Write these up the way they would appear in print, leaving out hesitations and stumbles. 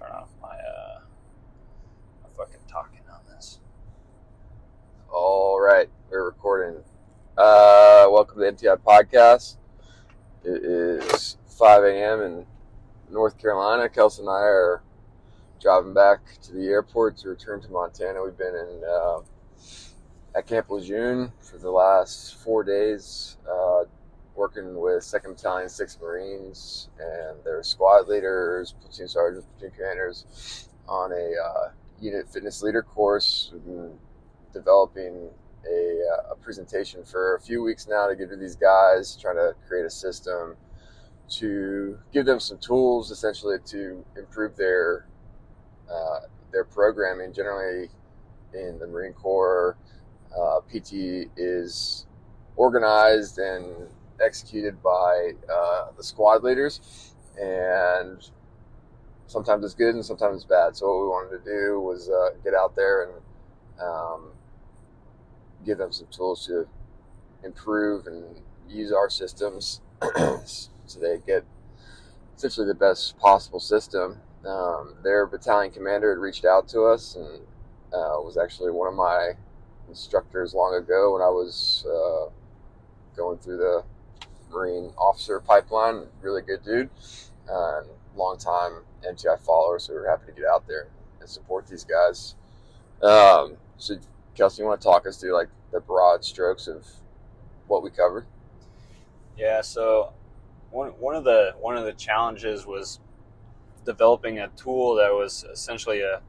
turn off my fucking talking on this. All right, we're recording. Welcome to the MTI podcast. It is 5 a.m. in North Carolina. Kelsey and I are driving back to the airport to return to Montana. We've been at Camp Lejeune for the last 4 days, working with 2nd Battalion, 6th Marines, and their squad leaders, platoon sergeants, platoon commanders on a unit fitness leader course. We've been developing a presentation for a few weeks now to give to these guys, trying to create a system to give them some tools essentially to improve their programming. Generally in the Marine Corps, PT is organized and executed by the squad leaders, and sometimes it's good and sometimes it's bad. So what we wanted to do was get out there and give them some tools to improve and use our systems so they get essentially the best possible system. Their battalion commander had reached out to us and was actually one of my instructors long ago when I was going through the Marine officer pipeline. Really good dude, long time MTI follower, so we're happy to get out there and support these guys. So Kelsey, you want to talk us through like the broad strokes of what we covered? Yeah, so one of the challenges was developing a tool that was essentially a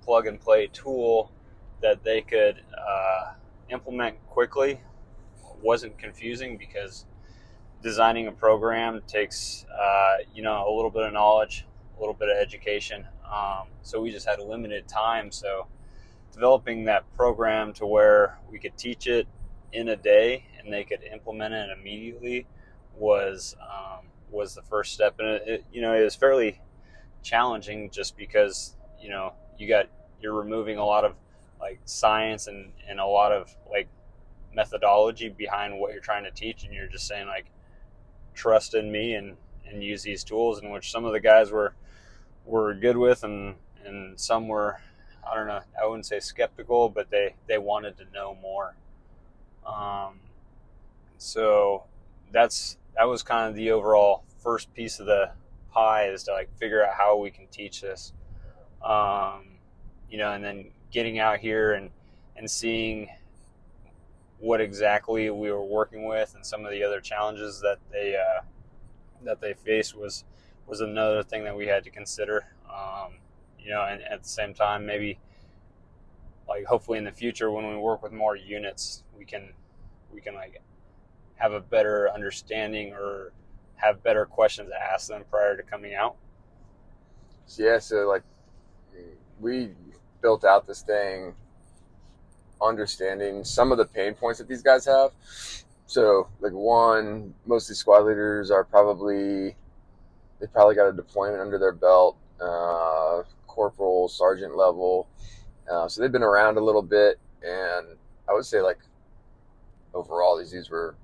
plug and play tool that they could implement quickly. It wasn't confusing because designing a program takes a little bit of knowledge, a little bit of education. So we just had a limited time. So developing that program to where we could teach it in a day and they could implement it immediately was the first step. And it was fairly challenging just because you're removing a lot of like science and a lot of like methodology behind what you're trying to teach, and you're just saying like trust in me and use these tools, in which some of the guys were good with and some were, I don't know, I wouldn't say skeptical, but they wanted to know more. So that was kind of the overall first piece of the pie, is to like figure out how we can teach this. And then getting out here and seeing what exactly we were working with and some of the other challenges that they faced was another thing that we had to consider. And at the same time, maybe like hopefully in the future when we work with more units, we can like have a better understanding or have better questions to ask them prior to coming out. Yeah, so like we built out this thing understanding some of the pain points that these guys have. So like one, most of these squad leaders they probably got a deployment under their belt, corporal, sergeant level. So they've been around a little bit, and I would say like overall these dudes were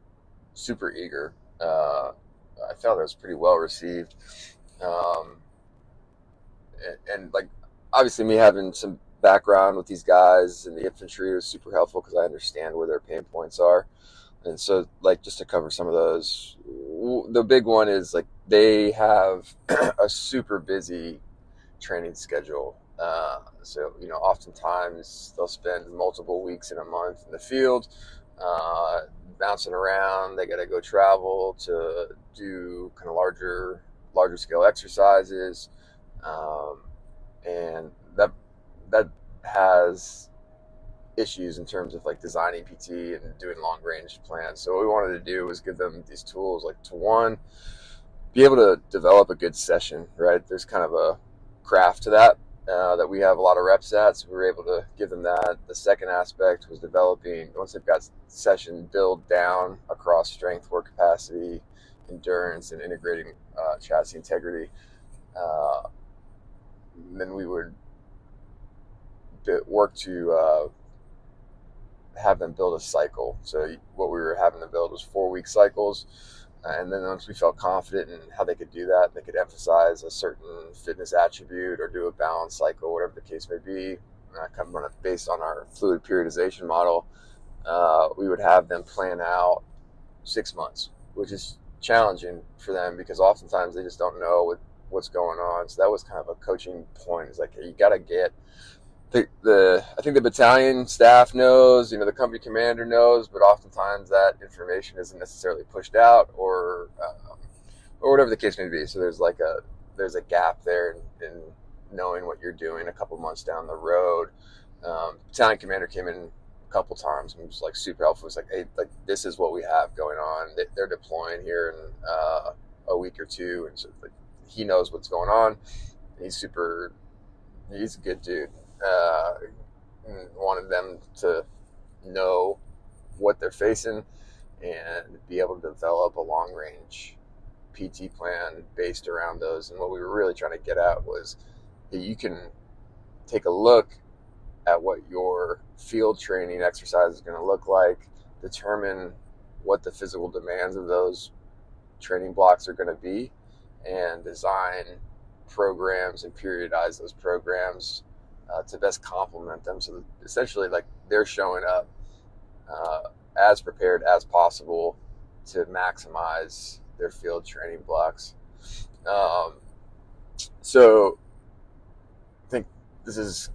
super eager. I felt it was pretty well received. And like obviously me having some background with these guys in the infantry was super helpful because I understand where their pain points are. And so like just to cover some of those, the big one is like they have a super busy training schedule. So oftentimes they'll spend multiple weeks in a month in the field, bouncing around. They got to go travel to do kind of larger scale exercises, and that has issues in terms of like designing PT and doing long range plans. So what we wanted to do was give them these tools, like to one, be able to develop a good session, right? There's kind of a craft to that we have a lot of reps at, so we were able to give them that. The second aspect was developing, once they've got session build down across strength, work capacity, endurance, and integrating chassis integrity, then we would work to have them build a cycle. So what we were having them build was 4-week cycles, And then once we felt confident in how they could do that, they could emphasize a certain fitness attribute or do a balance cycle, whatever the case may be, kind of based on our fluid periodization model. We would have them plan out 6 months, which is challenging for them because oftentimes they just don't know what's going on. So that was kind of a coaching point. It's like, hey, you got to get I think the battalion staff knows, the company commander knows, but oftentimes that information isn't necessarily pushed out or whatever the case may be. So there's a gap there in knowing what you're doing a couple months down the road. Battalion commander came in a couple times and was like super helpful. It's like, hey, like this is what we have going on. They're deploying here in a week or two, and so like, he knows what's going on. He's a good dude. Wanted them to know what they're facing and be able to develop a long range PT plan based around those. And what we were really trying to get at was that you can take a look at what your field training exercise is going to look like, determine what the physical demands of those training blocks are going to be, and design programs and periodize those programs to best complement them. So essentially, like, they're showing up as prepared as possible to maximize their field training blocks. So I think this is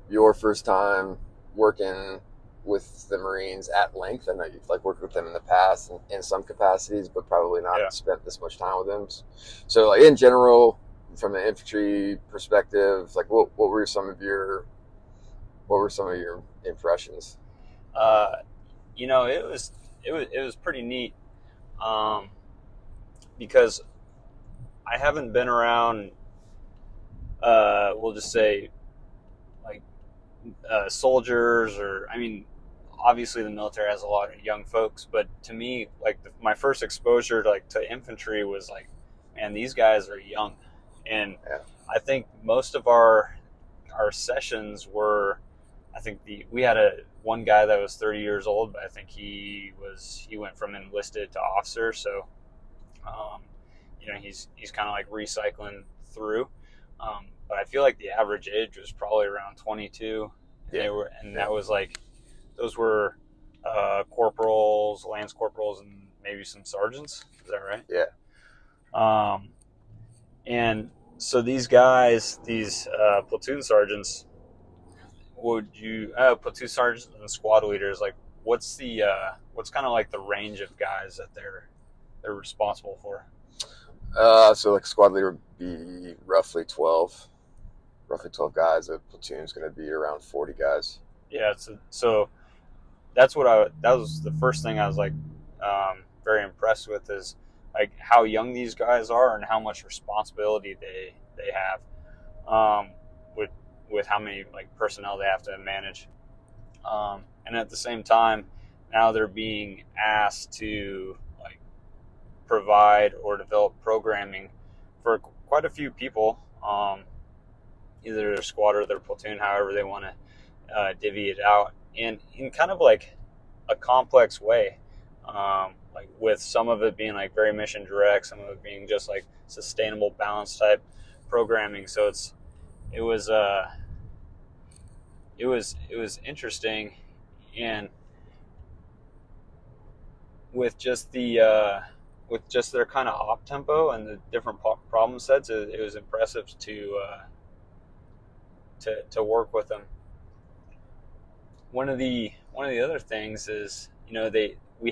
your first time working with the Marines at length. I know you've worked with them in the past in some capacities, but probably not spent this much time with them. So in general, from an infantry perspective, what were some of your impressions? It was pretty neat, because I haven't been around, we'll just say, soldiers, or obviously the military has a lot of young folks, but to me, my first exposure to infantry was man, these guys are young. And I think most of our sessions were, we had one guy that was 30 years old, but I think he went from enlisted to officer. So, he's kind of recycling through. But I feel like the average age was probably around 22. And that was those were corporals, lance corporals, and maybe some sergeants. Is that right? Yeah. And so these guys, these platoon sergeants, platoon sergeants and squad leaders, what's kind of the range of guys that they're responsible for? So squad leader would be roughly 12 guys. A platoon is going to be around 40 guys. Yeah. So that was the first thing I was very impressed with, is how young these guys are and how much responsibility they have, with how many personnel they have to manage, and at the same time now they're being asked to provide or develop programming for quite a few people, either their squad or their platoon, however they want to divvy it out, and in kind of a complex way, with some of it being very mission direct, some of it being just sustainable balance type programming. So it was interesting, and with just their kind of op tempo and the different problem sets, it was impressive to work with them. One of the other things is, we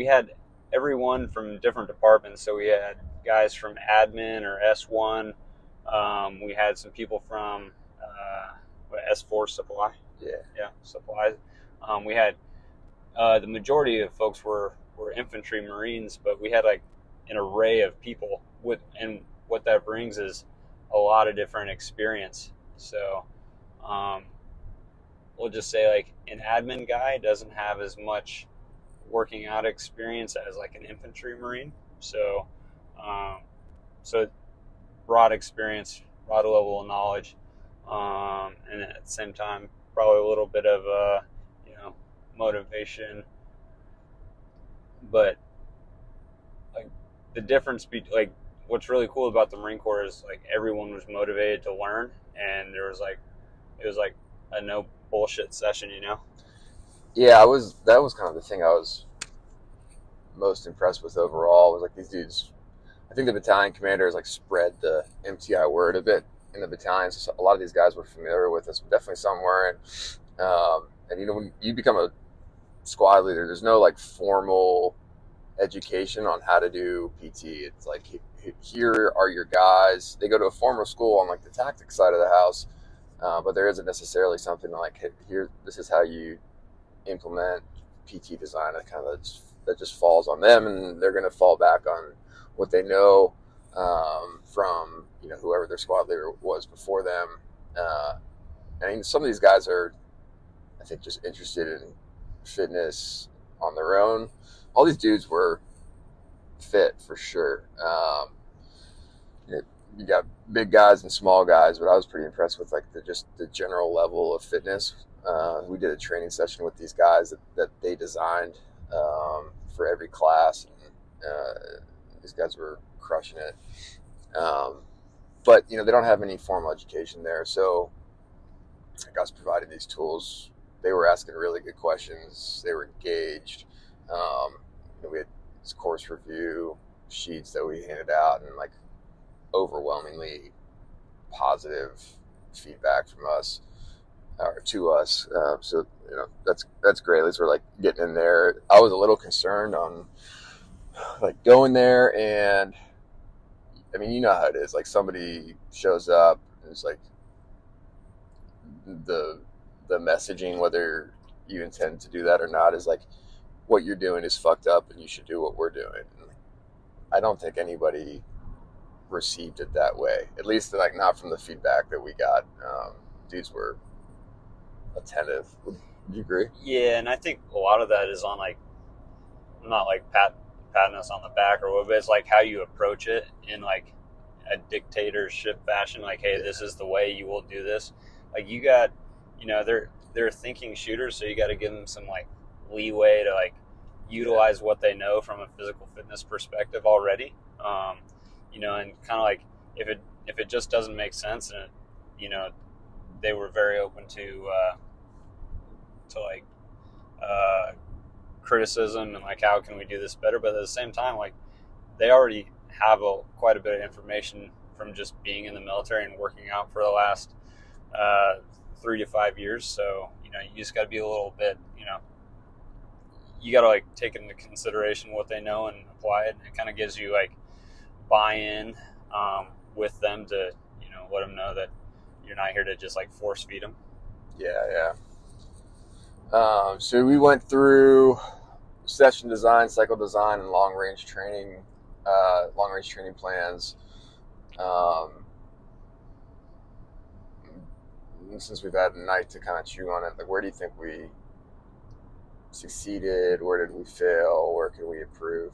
had everyone from different departments. So we had guys from admin or S1. We had some people from S4 supply. Yeah, supplies. We had the majority of folks were infantry Marines, but we had an array of people and what that brings is a lot of different experience. So we'll just say an admin guy doesn't have as much working out experience as an infantry Marine. So broad experience, broad level of knowledge, and at the same time probably a little bit of motivation. But the difference like what's really cool about the Marine Corps is like everyone was motivated to learn, and it was like a no bullshit session, you know. Yeah, that was kind of the thing I was most impressed with overall, was like these dudes. I think the battalion commanders like spread the MTI word a bit in the battalion, so a lot of these guys were familiar with us, but definitely some weren't. And you know, when you become a squad leader, there's no like formal education on how to do PT. It's like, here are your guys. They go to a formal school on like the tactics side of the house, but there isn't necessarily something like, hey, here, this is how you implement PT design. That just falls on them, and they're going to fall back on what they know from, you know, whoever their squad leader was before them. I mean, some of these guys are, I think, just interested in fitness on their own. All these dudes were fit for sure. You got big guys and small guys, but I was pretty impressed with like the general level of fitness. We did a training session with these guys that they designed for every class. And, these guys were crushing it. But you know, they don't have any formal education there, so I was providing these tools. They were asking really good questions. They were engaged. You know, we had this course review sheets that we handed out, and like overwhelmingly positive feedback from us or to us. So you know, that's great. At least we're like getting in there. I was a little concerned on like going there, and I mean, you know how it is. Like somebody shows up, and it's like the messaging, whether you intend to do that or not, is like, what you're doing is fucked up, and you should do what we're doing. And I don't think anybody received it that way. At least, like, not from the feedback that we got. Dudes were attentive. Would you agree? Yeah, and I think a lot of that is on like, not like patting us on the back or what, but it's like how you approach it in like a dictatorship fashion. Like, hey, this is the way you will do this. Like, you got, you know, they're thinking shooters, so you got to give them some like leeway to like utilize what they know from a physical fitness perspective already. You know, and kind of like if it just doesn't make sense, and you know, they were very open to like criticism and like, how can we do this better? But at the same time, like, they already have quite a bit of information from just being in the military and working out for the last 3 to 5 years. So, you know, you just got to be a little bit, you know, you got to like take into consideration what they know and apply it. And it kind of gives you like buy-in with them to, you know, let them know that you're not here to just like force feed them. Yeah. So we went through session design, cycle design, and long range training plans. Since we've had a night to kind of chew on it, like, where do you think we succeeded? Where did we fail? Where can we improve?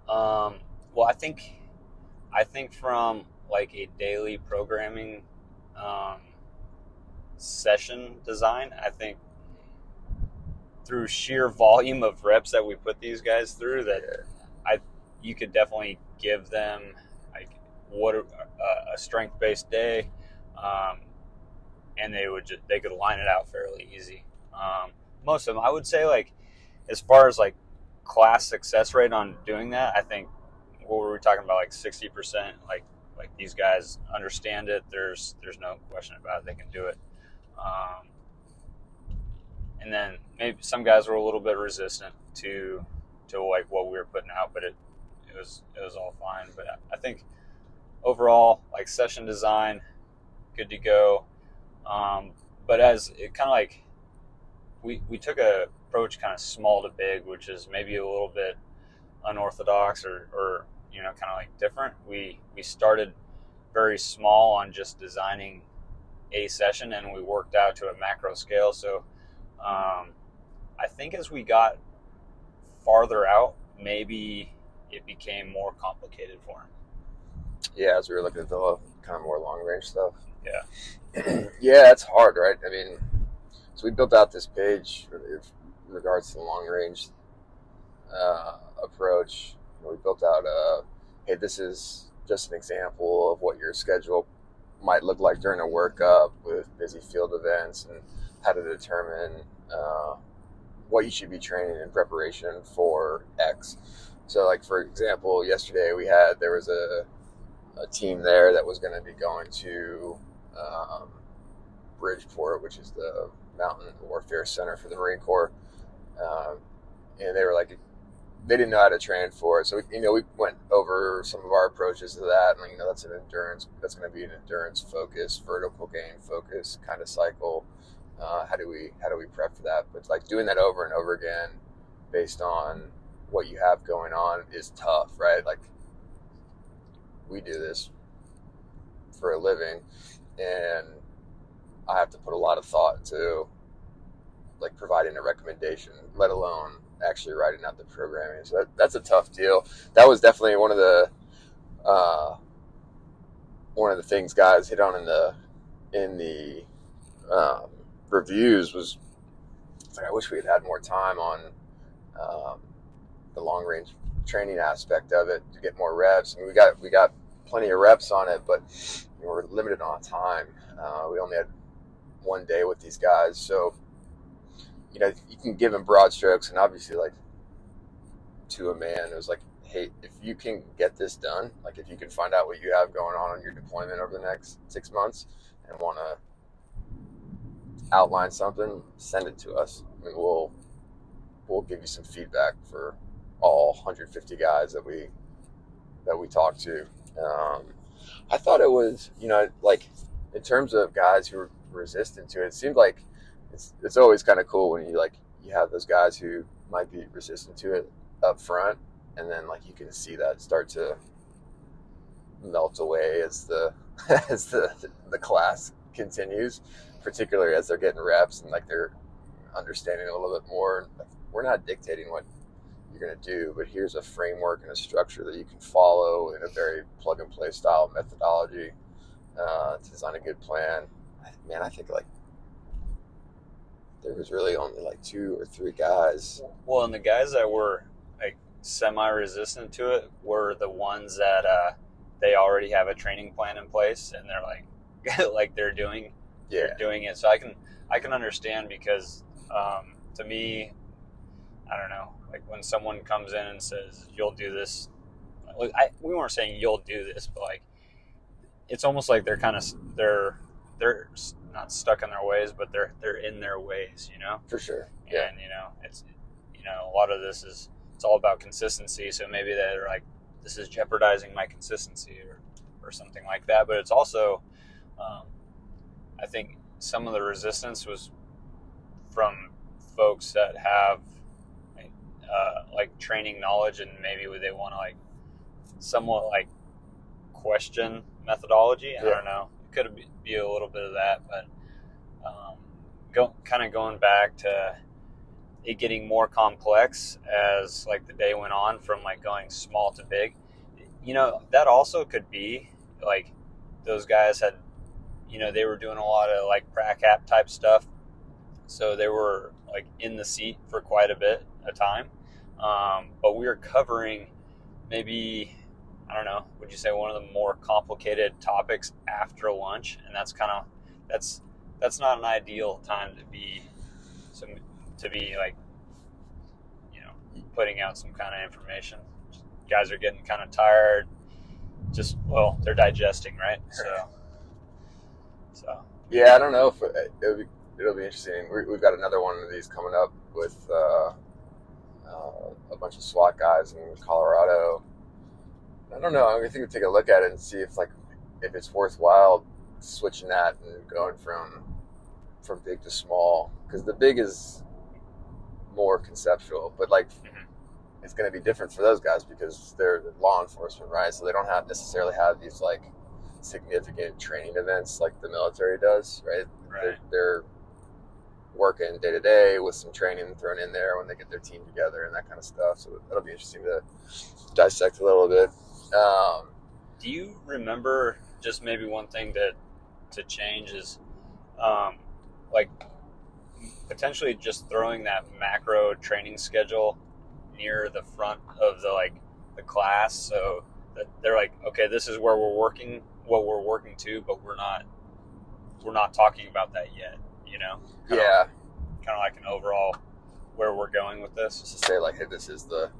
Well, I think from like a daily programming session design, I think through sheer volume of reps that we put these guys through, that you could definitely give them like a strength-based day, and they could line it out fairly easy. Most of them, I would say, like, as far as like class success rate on doing that, I think, what were we talking about, like 60%? Like these guys understand it. There's no question about it. They can do it. And then maybe some guys were a little bit resistant to like what we were putting out, but it was all fine. But I think overall, like, session design, good to go. But as it kind of like, we took a approach kind of small to big, which is maybe a little bit unorthodox or you know, kind of like different. We started very small on just designing a session, and we worked out to a macro scale. So I think as we got farther out, maybe it became more complicated for him. Yeah, as we were looking at the kind of more long range stuff. Yeah. Yeah, it's hard, right? I mean, so we built out this page in regards to the long range approach. we built out hey, this is just an example of what your schedule might look like during a workup with busy field events, and how to determine what you should be training in preparation for X. So, like, for example, yesterday there was a team there that was going to be going to Bridgeport, which is the Mountain Warfare Center for the Marine Corps. And they were like, they didn't know how to train for it. So, we went over some of our approaches to that. And, that's going to be an endurance focus, vertical gain focus kind of cycle. How do we prep for that? But like doing that over and over again based on what you have going on is tough, right? Like, we do this for a living, and I have to put a lot of thought into like providing a recommendation, let alone actually writing out the programming. So that's a tough deal. That was definitely one of the things guys hit on in the reviews was, like, I wish we had more time on the long range training aspect of it to get more reps. I mean, we got plenty of reps on it, but we're limited on time. We only had one day with these guys, so you can give them broad strokes, and obviously, like, to a man, it was like, hey, if you can get this done, like if you can find out what you have going on your deployment over the next 6 months and want to outline something, send it to us. I mean, we'll give you some feedback for all 150 guys that we talk to. I thought it was, like, in terms of guys who are resistant to it, it seemed like it's always kind of cool when you have those guys who might be resistant to it up front, and then like you can see that start to melt away as the the class continues, particularly as they're getting reps and like they're understanding a little bit more. Like, we're not dictating what you're going to do, but here's a framework and a structure that you can follow in a very plug and play style methodology to design a good plan. Man, I think like there was really only like 2 or 3 guys. Well, and the guys that were like semi-resistant to it were the ones that they already have a training plan in place, and they're like, like they're doing it. So I can understand, because to me, I don't know, like when someone comes in and says you'll do this, like we weren't saying you'll do this, but like it's almost like they're not stuck in their ways, but they're in their ways, For sure. Yeah. And it's a lot of this it's all about consistency. So maybe they're like, this is jeopardizing my consistency or something like that. But it's also, I think some of the resistance was from folks that have like training knowledge, and maybe they want to like somewhat like question methodology. I don't know. It could be a little bit of that, but going back to it getting more complex as like the day went on, from like going small to big. That also could be like those guys had, they were doing a lot of like prac app type stuff, so they were like in the seat for quite a bit of time. But we were covering maybe, I don't know, would you say one of the more complicated topics after lunch? And that's not an ideal time to be like, putting out some kind of information. Guys are getting kind of tired. They're digesting, right? So. Yeah, I don't know if it'll be interesting. We've got another one of these coming up with a bunch of SWAT guys in Colorado. I don't know. I think we'll take a look at it and see if it's worthwhile switching that and going from big to small, because the big is more conceptual, but like it's going to be different for those guys because they're law enforcement, right? So they don't necessarily have these like significant training events like the military does, right? They're working day to day with some training thrown in there when they get their team together and that kind of stuff. So that'll be interesting to dissect a little bit. Do you remember just maybe one thing to change is like potentially just throwing that macro training schedule near the front of the the class, so that they're like, okay, this is where we're working, what we're working to, but we're not talking about that yet, Yeah. Kind of like an overall where we're going with this. Just to say like, hey, this is the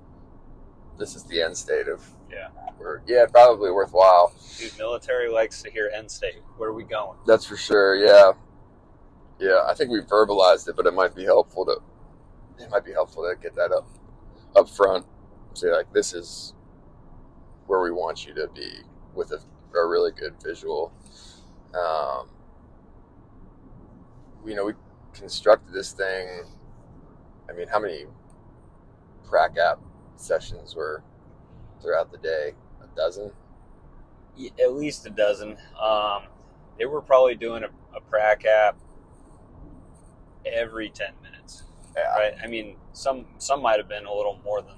end state of Yeah. probably worthwhile. Dude, military likes to hear end state. Where are we going? That's for sure. Yeah. I think we verbalized it, but it might be helpful to get that up front. Say like, this is where we want you to be with a really good visual. We constructed this thing. I mean, how many prac app sessions were throughout the day? A dozen? At least a dozen. They were probably doing a prac app every 10 minutes. Yeah. Right? I mean, some might have been a little more than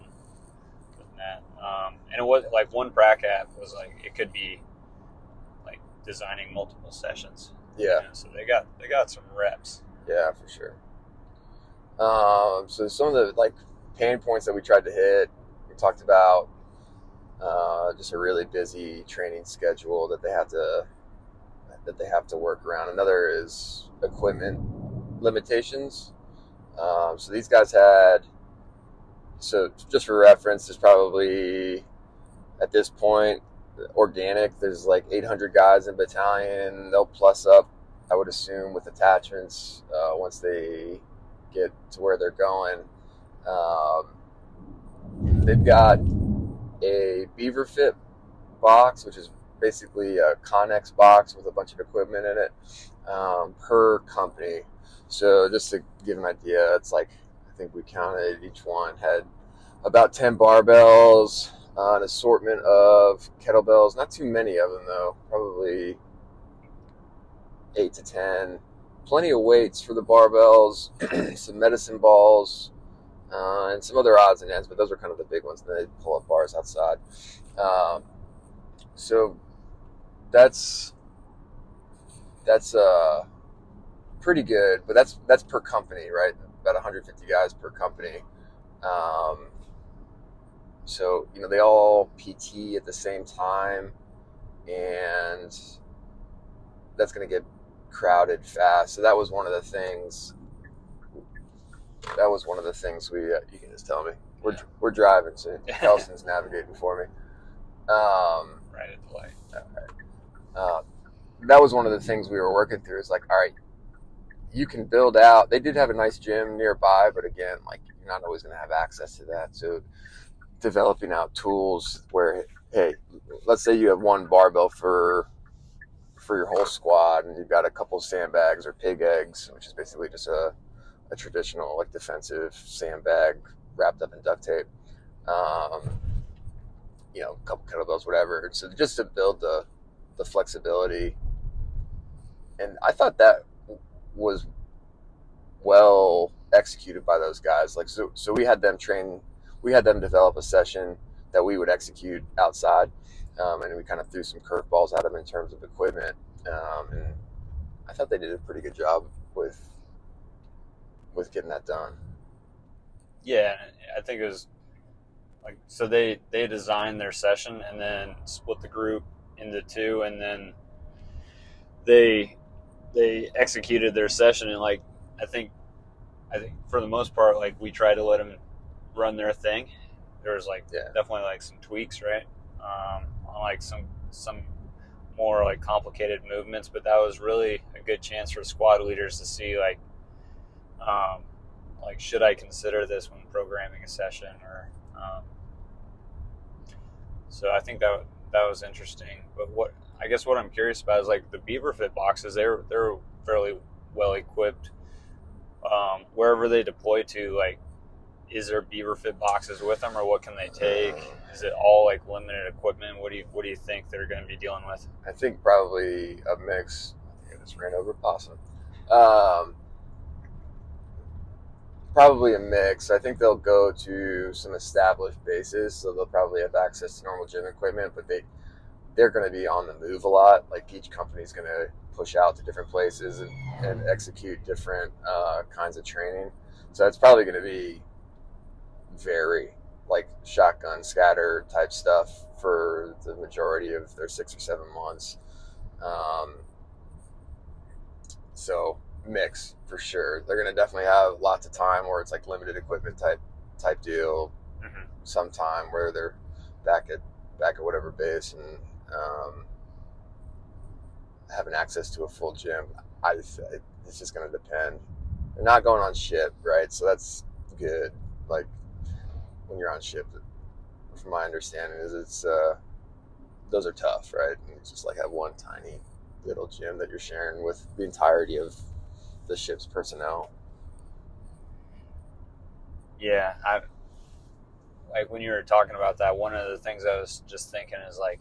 that. And it was like one prac app was like, it could be like designing multiple sessions. Yeah. So they got some reps. Yeah, for sure. So some of the like pain points that we tried to hit, we talked about just a really busy training schedule that they have to work around. Another is equipment limitations. So these guys had, so just for reference, there's probably at this point organic, there's like 800 guys in battalion. They'll plus up, I would assume, with attachments once they get to where they're going. They've got a beaver fit box, which is basically a Connex box with a bunch of equipment in it per company. So just to give an idea, it's like, I think we counted, each one had about 10 barbells, an assortment of kettlebells, not too many of them though, probably 8 to 10, plenty of weights for the barbells, some medicine balls, and some other odds and ends, but those were kind of the big ones. Then they pull up bars outside. So that's pretty good, but that's per company, right? About 150 guys per company. So they all PT at the same time, and that's going to get crowded fast. So that was one of the things. We you can just tell me we're driving, so Kelson's navigating for me. Right at the light. Okay. That was one of the things we were working through. Is like, all right, you can build out. They did have a nice gym nearby, but again, like, you're not always going to have access to that. So developing out tools where, hey, let's say you have one barbell for your whole squad, and you've got a couple of sandbags or pig eggs, which is basically just a traditional like defensive sandbag wrapped up in duct tape. A couple kettlebells, whatever. So just to build the flexibility, and I thought that was well executed by those guys. Like, so we had them develop a session that we would execute outside, and we kind of threw some curveballs at them in terms of equipment, and I thought they did a pretty good job with getting that done. Yeah, I think it was like, so they designed their session and then split the group into two, and then they executed their session, and like I think for the most part, like, we tried to let them run their thing. There was like definitely like some tweaks, right? On like some more like complicated movements, but that was really a good chance for squad leaders to see like should I consider this when programming a session, or so I think that was interesting. But what I'm curious about is like the beaver fit boxes. They're fairly well equipped. Wherever they deploy to, like, is there beaver fit boxes with them, or what can they take? Is it all like limited equipment? What do you think they're going to be dealing with? I think probably a mix. I think I just ran over a possum. Probably a mix. I think they'll go to some established bases, so they'll probably have access to normal gym equipment, but they're going to be on the move a lot. Like, each company's going to push out to different places and execute different kinds of training. So it's probably going to be vary. like shotgun scatter type stuff for the majority of their 6 or 7 months. So mix for sure. They're going to definitely have lots of time where it's like limited equipment type deal. Mm-hmm. Sometime where they're back at whatever base and having access to a full gym. It's just going to depend. They're not going on ship, right? So that's good. Like when you're on ship, from my understanding, is it's those are tough, right? And you just like have one tiny little gym that you're sharing with the entirety of the ship's personnel. Yeah, like when you were talking about that, one of the things I was just thinking is like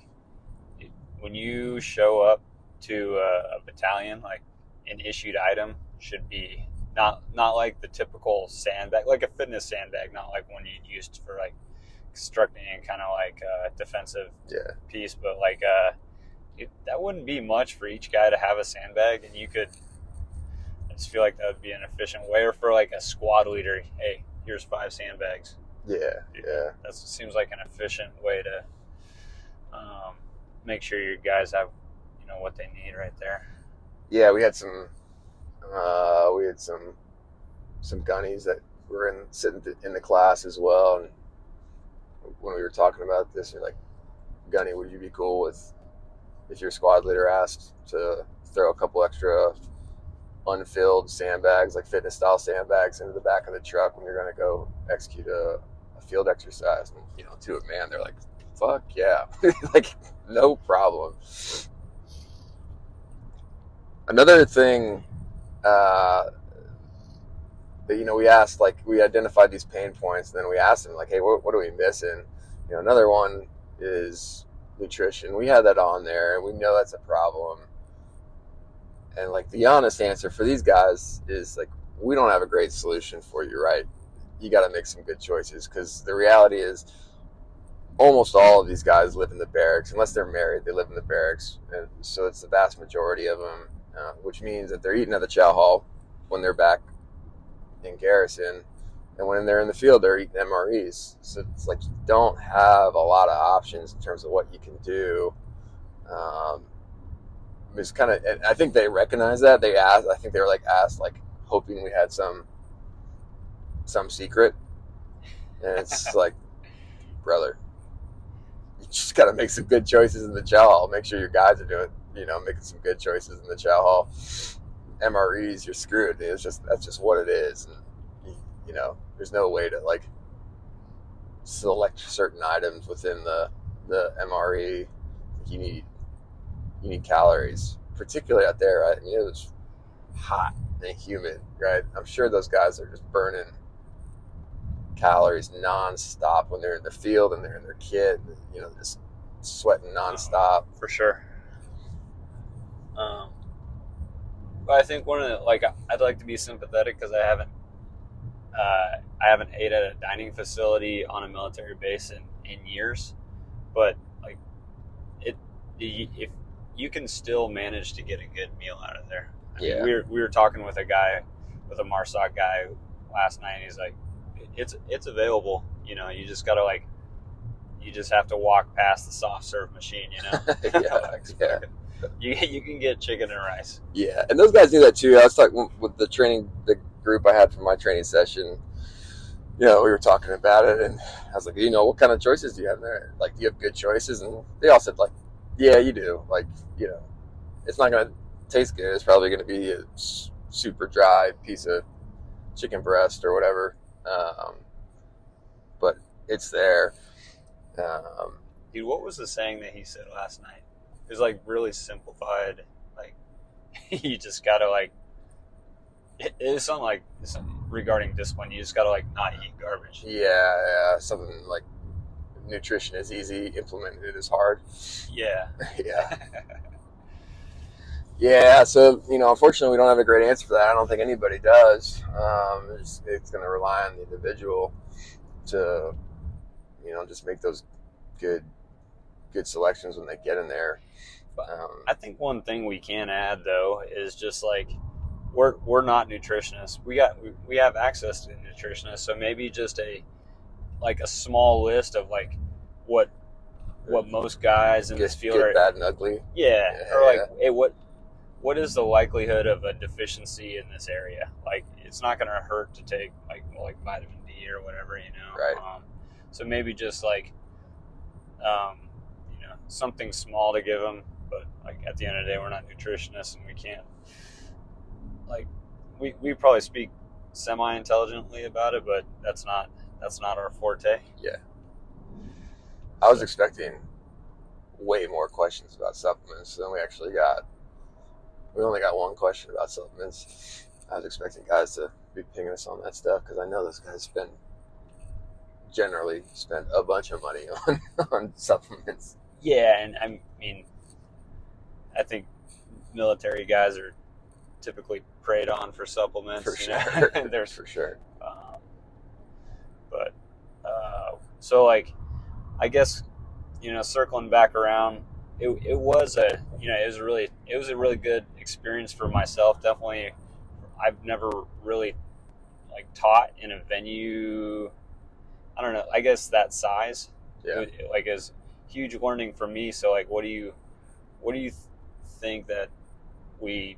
when you show up to a battalion, like an issued item should be not like the typical sandbag, like a fitness sandbag, not like one you'd used for like constructing and kind of like a defensive piece, but like that wouldn't be much for each guy to have a sandbag, and you could. I just feel like that would be an efficient way, or for like a squad leader, hey, here's 5 sandbags. Yeah. That seems like an efficient way to make sure your guys have, what they need right there. Yeah, we had some gunnies that were sitting in the class as well, and when we were talking about this, you're like, Gunny, would you be cool with if your squad leader asked to throw a couple extra unfilled sandbags, like fitness style sandbags, into the back of the truck when you're going to go execute a field exercise? And to a man, they're like, fuck yeah. Like, no problem. Another thing that we asked, like, we identified these pain points, and then we asked them, like, hey, what are we missing? Another one is nutrition. We had that on there, and we know that's a problem. And like the honest answer for these guys is like, we don't have a great solution for you, right? You got to make some good choices, because the reality is almost all of these guys live in the barracks. Unless they're married, they live in the barracks. And so it's the vast majority of them, which means that they're eating at the chow hall when they're back in garrison. And when they're in the field, they're eating MREs. So it's like you don't have a lot of options in terms of what you can do. It's kind of, and I think they recognize that. I think they were like asked, like hoping we had some secret. And it's like, brother, you just got to make some good choices in the chow hall. Make sure your guys are doing, making some good choices in the chow hall. MREs, you're screwed. That's just what it is. And there's no way to like select certain items within the MRE. You need calories, particularly out there, right? It was hot and humid, right? I'm sure those guys are just burning calories nonstop when they're in the field and they're in their kit, just sweating nonstop. For sure. But I think one of the, I'd like to be sympathetic because I haven't ate at a dining facility on a military base in years, but like if you can still manage to get a good meal out of there. I mean, we were talking with a MARSOC guy last night, and he's like, it's available. You just gotta you just have to walk past the soft serve machine. You can get chicken and rice. Yeah, and those guys do that too. I was talking with the group I had for my training session. We were talking about it, and I was like, what kind of choices do you have there? Like, do you have good choices? And they all said, like, yeah, you do. Like, it's not going to taste good. It's probably going to be a super dry piece of chicken breast or whatever. But it's there. Dude, what was the saying that he said last night? It was like really simplified. Like, you just got to it is something regarding discipline. You just got to not eat garbage. Yeah. Something like nutrition is easy, implementing it is hard. Yeah. Yeah, so, unfortunately we don't have a great answer for that. I don't think anybody does. It's going to rely on the individual to, just make those good selections when they get in there. I think one thing we can add, though, is just we're not nutritionists. We have access to nutritionists, so maybe just a like a small list of like what most guys in this field good, are. bad, and ugly. Yeah, or like, hey, what is the likelihood of a deficiency in this area? Like, it's not going to hurt to take like vitamin D or whatever, Right. So maybe just like, something small to give them. But like at the end of the day, we're not nutritionists, and we can't like we probably speak semi-intelligently about it, but that's not our forte. Yeah. I was expecting way more questions about supplements than we actually got. We only got one question about supplements. I was expecting guys to be pinging us on that stuff because I know those guys generally spend a bunch of money on supplements. Yeah, and I mean, I think military guys are typically preyed on for supplements. For sure. There's for sure. But so like, I guess, circling back around, it was a really good experience for myself. Definitely, I've never really like taught in a venue. I don't know. I guess that size, Yeah, like is huge learning for me. So like, what do you think that we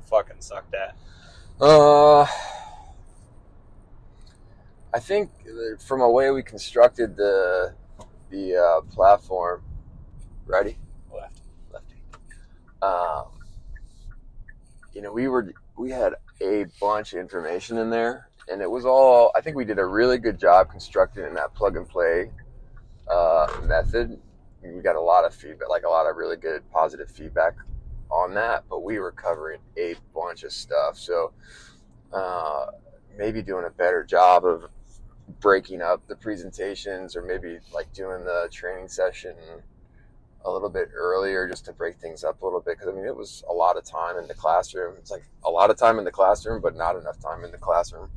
fucking sucked at? I think from a way we constructed the platform, righty, lefty. We had a bunch of information in there, and it was all. I think we did a really good job constructing in that plug and play method. We got a lot of feedback, like a lot of really good positive feedback on that, but we were covering a bunch of stuff. So maybe doing a better job of breaking up the presentations, or maybe like doing the training session a little bit earlier just to break things up a little bit. Because I mean, it was a lot of time in the classroom. It's like a lot of time in the classroom, but not enough time in the classroom.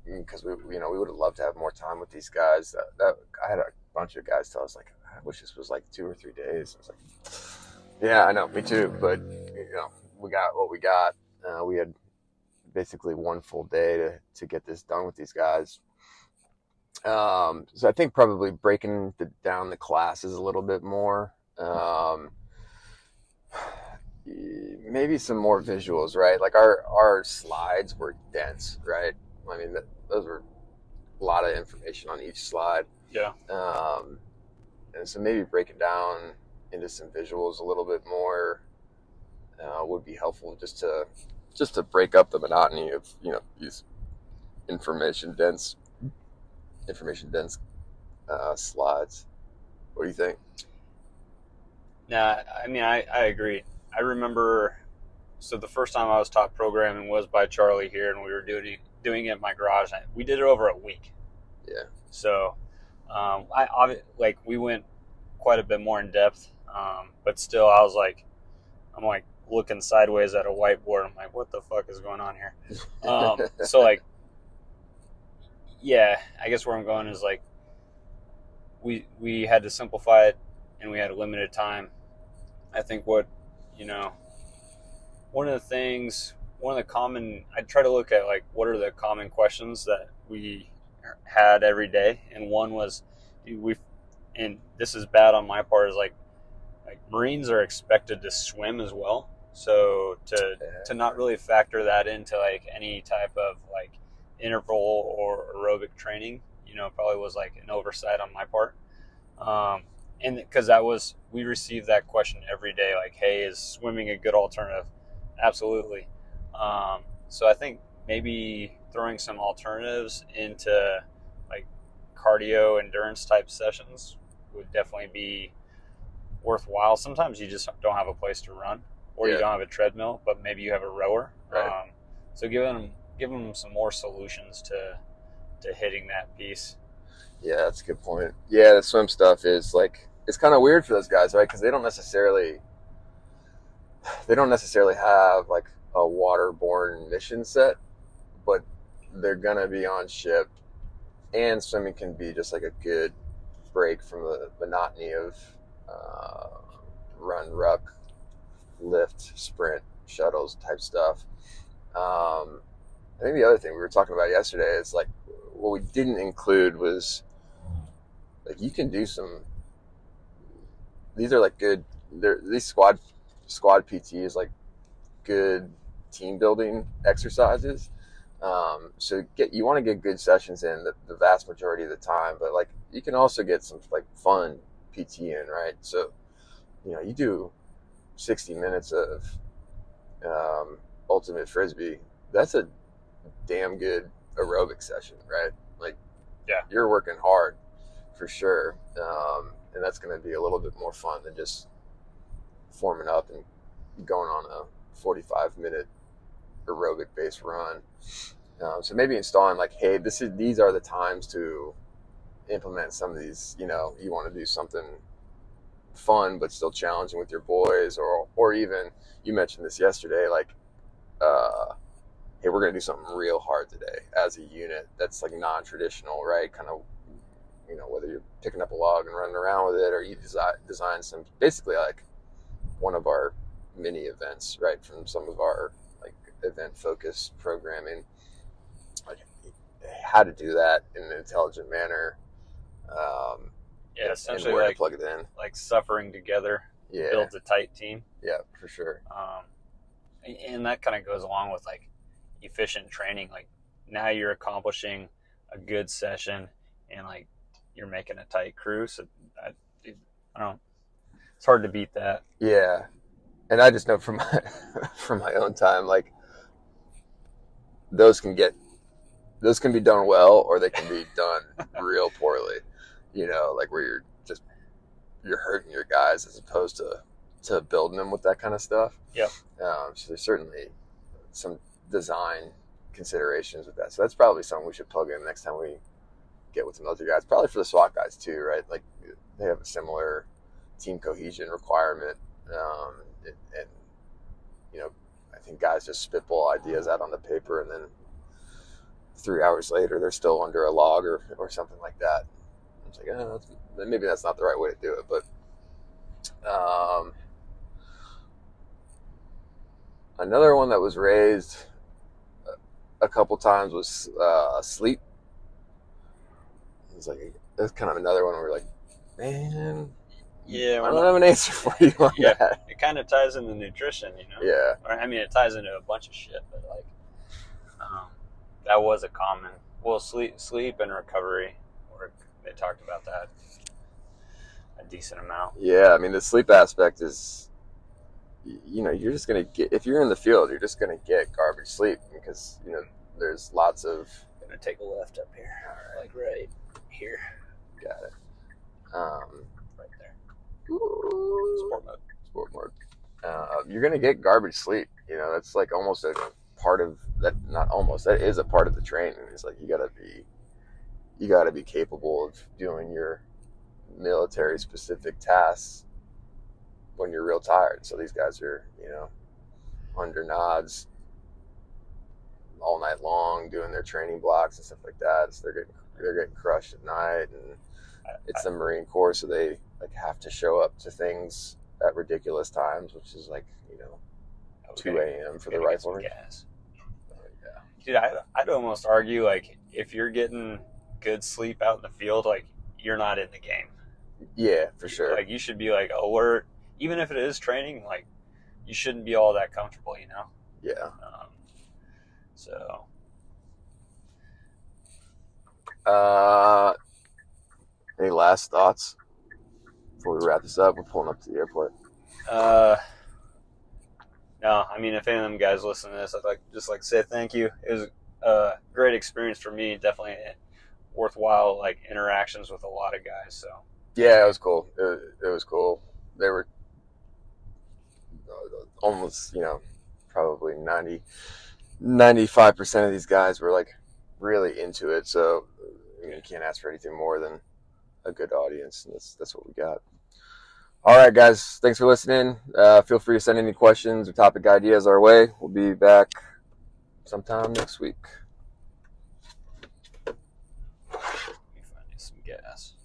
Because we would have loved to have more time with these guys. That I had a bunch of guys tell us like, I wish this was like 2 or 3 days. I was like, yeah, I know, me too. But we got what we got. We had basically one full day to get this done with these guys. So I think probably breaking down the classes a little bit more. Maybe some more visuals, right? Like our slides were dense, right? I mean, those were a lot of information on each slide. Yeah. And so maybe breaking down into some visuals a little bit more would be helpful, just to break up the monotony of these information dense slides. What do you think? Nah, I mean, I agree. I remember, so the first time I was taught programming was by Charlie here, and we were doing it in my garage. We did it over a week. Yeah. So, we went quite a bit more in depth, but still, I'm like looking sideways at a whiteboard. I'm like, what the fuck is going on here? So like, yeah, I guess where I'm going is like, we had to simplify it, and we had a limited time. I think one of the common, I try to look at like, what are the common questions that we had every day. And one was, and this is bad on my part, is like Marines are expected to swim as well. So to not really factor that into like any type of like interval or aerobic training, probably was like an oversight on my part. And because we received that question every day, like, hey, is swimming a good alternative? Absolutely. So I think maybe throwing some alternatives into like cardio endurance type sessions would definitely be worthwhile. Sometimes you just don't have a place to run, or you don't have a treadmill, but maybe you have a rower. Right. So give them some more solutions to hitting that piece. Yeah, that's a good point. Yeah, the swim stuff is like, it's kind of weird for those guys, right? Because they don't necessarily have like a waterborne mission set, but they're gonna be on ship, and swimming can be just like a good break from the monotony of run, ruck, lift, sprint, shuttles type stuff. I think the other thing we were talking about yesterday is like what we didn't include was like you can do some. These are like good. These squad PT is like good team building exercises. So you want to get good sessions in the vast majority of the time, but like you can also get some like fun PT in, right? So you do 60 minutes of ultimate frisbee. That's a damn good aerobic session, right? Like, Yeah, you're working hard for sure, and that's going to be a little bit more fun than just forming up and going on a 45-minute aerobic based run. So maybe installing like, hey, these are the times to implement some of these. You want to do something fun but still challenging with your boys, or even you mentioned this yesterday, like, hey, we're going to do something real hard today as a unit that's like non-traditional, right? Kind of, whether you're picking up a log and running around with it, or you design some, basically like one of our mini events, right? From some of our like event focused programming, like how to do that in an intelligent manner. yeah, essentially and where like to plug it in. like suffering together builds a tight team. Yeah, for sure. And that kind of goes along with like efficient training. Like now you're accomplishing a good session and like you're making a tight crew. So I don't. It's hard to beat that. Yeah, and I just know from my own time, like those can be done well, or they can be done real poorly. Like where you're hurting your guys as opposed to building them with that kind of stuff. Yeah. So there's certainly some design considerations with that. So that's probably something we should plug in next time we get with the military guys. Probably for the SWAT guys too, right? Like they have a similar team cohesion requirement, and I think guys just spitball ideas out on the paper, and then 3 hours later they're still under a log or something like that. It's like, maybe that's not the right way to do it, but another one that was raised a couple times was sleep. It's like that's kind of another one where we're like, man, yeah, I don't have an answer for you on that. It kind of ties into nutrition, Yeah. Or, I mean, it ties into a bunch of shit, but like that was a common. Well, sleep and recovery, or they talked about that a decent amount. Yeah, I mean the sleep aspect is, you're just gonna get, if you're in the field, you're just gonna get garbage sleep because there's lots of. I'm gonna take a left up here, like right here. Got it. Right there. Sport mode. You're gonna get garbage sleep. That's like almost a part of that. Not almost. That is a part of the training. It's like you gotta be capable of doing your military specific tasks when you're real tired. So these guys are, under nods all night long doing their training blocks and stuff like that. So they're getting crushed at night, and it's the Marine Corps, so they like have to show up to things at ridiculous times, which is like 2 a.m. for the riflery. Yeah, dude, I'd almost argue like if you're getting good sleep out in the field, like you're not in the game. Yeah, for sure. Like you should be like alert, even if it is training. Like you shouldn't be all that comfortable, Yeah. So. Any last thoughts before we wrap this up? We're pulling up to the airport. No, I mean, if any of them guys listen to this, I'd just say thank you. It was a great experience for me. Definitely worthwhile, like interactions with a lot of guys. So yeah, it was cool. It was cool. They were almost, probably 95% of these guys were like really into it. So you can't ask for anything more than a good audience, and that's what we got. All right, guys, thanks for listening. Feel free to send any questions or topic ideas our way. We'll be back sometime next week. let me find some gas.